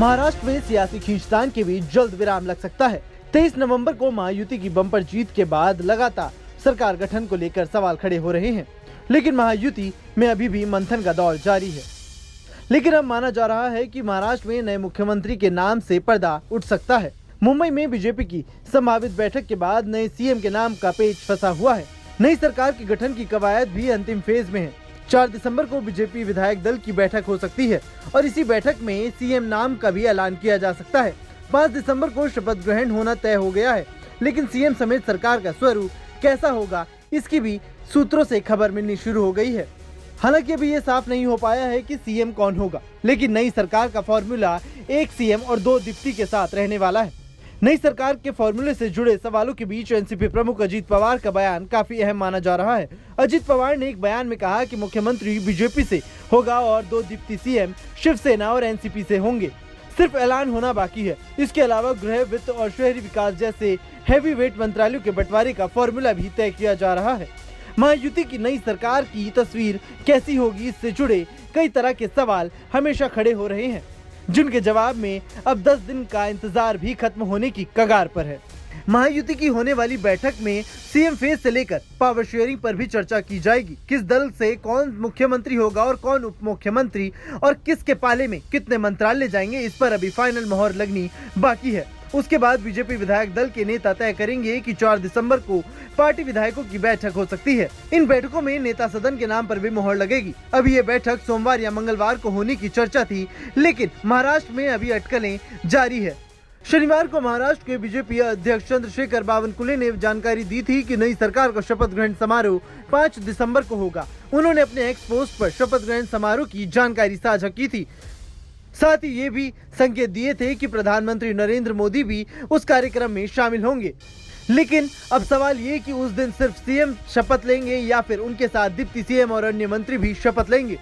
महाराष्ट्र में सियासी खींचतान के बीच जल्द विराम लग सकता है। 23 नवंबर को महायुति की बम्पर जीत के बाद लगातार सरकार गठन को लेकर सवाल खड़े हो रहे हैं, लेकिन महायुति में अभी भी मंथन का दौर जारी है। लेकिन अब माना जा रहा है कि महाराष्ट्र में नए मुख्यमंत्री के नाम से पर्दा उठ सकता है। मुंबई में बीजेपी की संभावित बैठक के बाद नए सीएम के नाम का पेच फंसा हुआ है। नई सरकार के गठन की कवायद भी अंतिम फेज में है। 4 दिसंबर को बीजेपी विधायक दल की बैठक हो सकती है और इसी बैठक में सीएम नाम का भी ऐलान किया जा सकता है। 5 दिसंबर को शपथ ग्रहण होना तय हो गया है, लेकिन सीएम समेत सरकार का स्वरूप कैसा होगा इसकी भी सूत्रों से खबर मिलनी शुरू हो गई है। हालांकि अभी ये साफ नहीं हो पाया है कि सीएम कौन होगा, लेकिन नई सरकार का फॉर्मूला 1 सीएम और 2 डिप्टी के साथ रहने वाला है। नई सरकार के फॉर्मूले से जुड़े सवालों के बीच एनसीपी प्रमुख अजीत पवार का बयान काफी अहम माना जा रहा है। अजीत पवार ने एक बयान में कहा कि मुख्यमंत्री बीजेपी से होगा और 2 डिप्टी सीएम शिवसेना और एनसीपी से होंगे। सिर्फ ऐलान होना बाकी है। इसके अलावा गृह, वित्त और शहरी विकास जैसे हैवी वेट मंत्रालयों के बंटवारे का फॉर्मूला भी तय किया जा रहा है। महायुति की नई सरकार की तस्वीर कैसी होगी, इससे जुड़े कई तरह के सवाल हमेशा खड़े हो रहे हैं, जिनके जवाब में अब 10 दिन का इंतजार भी खत्म होने की कगार पर है। महायुति की होने वाली बैठक में सीएम फेज से लेकर पावर शेयरिंग पर भी चर्चा की जाएगी। किस दल से कौन मुख्यमंत्री होगा और कौन उप मुख्यमंत्री और किसके पाले में कितने मंत्रालय जाएंगे, इस पर अभी फाइनल मोहर लगनी बाकी है। उसके बाद बीजेपी विधायक दल के नेता तय करेंगे कि 4 दिसंबर को पार्टी विधायकों की बैठक हो सकती है। इन बैठकों में नेता सदन के नाम पर भी मोहर लगेगी। अभी ये बैठक सोमवार या मंगलवार को होने की चर्चा थी, लेकिन महाराष्ट्र में अभी अटकलें जारी है। शनिवार को महाराष्ट्र के बीजेपी अध्यक्ष चंद्रशेखर बावनकुले ने जानकारी दी थी कि नई सरकार का शपथ ग्रहण समारोह 5 दिसंबर को होगा। उन्होंने अपने एक्स पोस्ट पर शपथ ग्रहण समारोह की जानकारी साझा की थी। साथ ही ये भी संकेत दिए थे कि प्रधानमंत्री नरेंद्र मोदी भी उस कार्यक्रम में शामिल होंगे। लेकिन अब सवाल ये कि उस दिन सिर्फ सीएम शपथ लेंगे या फिर उनके साथ डिप्टी सीएम और अन्य मंत्री भी शपथ लेंगे,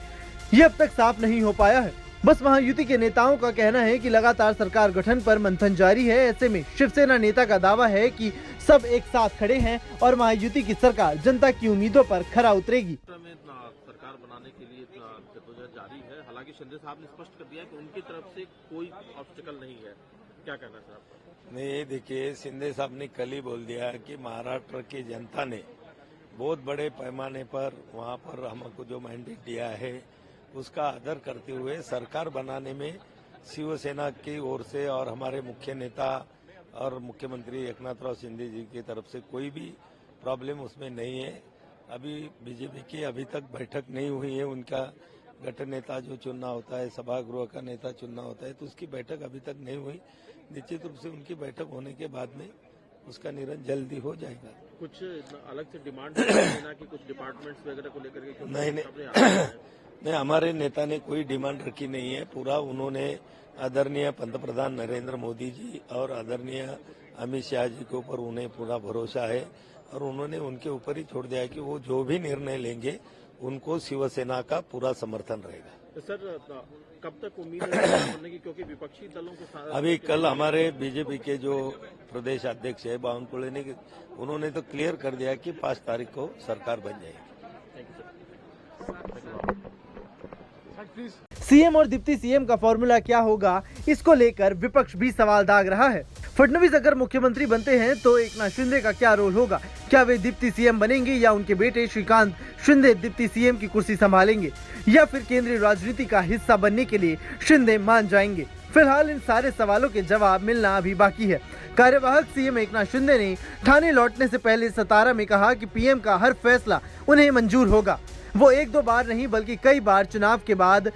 ये अब तक साफ नहीं हो पाया है। बस महायुति के नेताओं का कहना है कि लगातार सरकार गठन पर मंथन जारी है। ऐसे में शिवसेना नेता का दावा है कि सब एक साथ खड़े हैं और महायुति की सरकार जनता की उम्मीदों पर खरा उतरेगी। सरकार बनाने के लिए जद्दोजहद जारी है। हालांकि शिंदे साहब ने स्पष्ट कर दिया है कि उनकी तरफ से कोई ऑब्स्टिकल नहीं है। क्या कहना है आपका? नहीं, देखिए, शिंदे साहब ने कल ही बोल दिया कि महाराष्ट्र की जनता ने बहुत बड़े पैमाने पर वहां पर हमको जो मैंडेट दिया है उसका आदर करते हुए सरकार बनाने में शिवसेना की ओर से और हमारे मुख्य नेता और मुख्यमंत्री एकनाथराव शिंदे जी की तरफ से कोई भी प्रॉब्लम उसमें नहीं है। अभी बीजेपी की अभी तक बैठक नहीं हुई है। उनका गठन नेता जो चुनना होता है, सभागृह का नेता चुनना होता है, तो उसकी बैठक अभी तक नहीं हुई। निश्चित रूप से उनकी बैठक होने के बाद में उसका निर्णय जल्दी हो जाएगा। कुछ अलग से डिमांड देना कि कुछ डिपार्टमेंट्स वगैरह को लेकर के नहीं, हमारे नेता ने कोई डिमांड रखी नहीं है। पूरा उन्होंने आदरणीय पंतप्रधान नरेंद्र मोदी जी और आदरणीय अमित शाह जी के ऊपर उन्हें पूरा भरोसा है और उन्होंने उनके ऊपर ही छोड़ दिया है कि वो जो भी निर्णय लेंगे उनको शिवसेना का पूरा समर्थन रहेगा। तो सर, कब तक उम्मीद है कि क्योंकि विपक्षी दलों के साथ अभी कल हमारे बीजेपी के जो प्रदेश अध्यक्ष है बावनकुले ने, उन्होंने तो क्लियर कर दिया कि 5 तारीख को सरकार बन जाएगी। सीएम और डिप्टी सीएम का फॉर्मूला क्या होगा, इसको लेकर विपक्ष भी सवाल दाग रहा है। फडणवीस अगर मुख्यमंत्री बनते हैं तो एकनाथ शिंदे का क्या रोल होगा? क्या वे डिप्टी सीएम बनेंगे या उनके बेटे श्रीकांत शिंदे डिप्टी सीएम की कुर्सी संभालेंगे या फिर केंद्रीय राजनीति का हिस्सा बनने के लिए शिंदे मान जाएंगे? फिलहाल इन सारे सवालों के जवाब मिलना अभी बाकी है। कार्यवाहक सीएम एकनाथ शिंदे ने ठाणे लौटने से पहले सतारा में कहा कि पीएम का हर फैसला उन्हें मंजूर होगा। वो 1-2 बार नहीं बल्कि कई बार चुनाव के बाद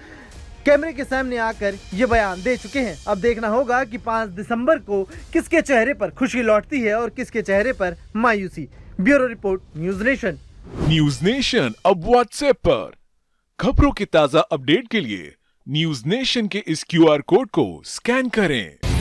कैमरे के सामने आकर ये बयान दे चुके हैं। अब देखना होगा कि 5 दिसंबर को किसके चेहरे पर खुशी लौटती है और किसके चेहरे पर मायूसी। Bureau report, news nation. News nation अब व्हाट्सएप पर खबरों की ताजा अपडेट के लिए न्यूज नेशन के इस QR कोड को स्कैन करें।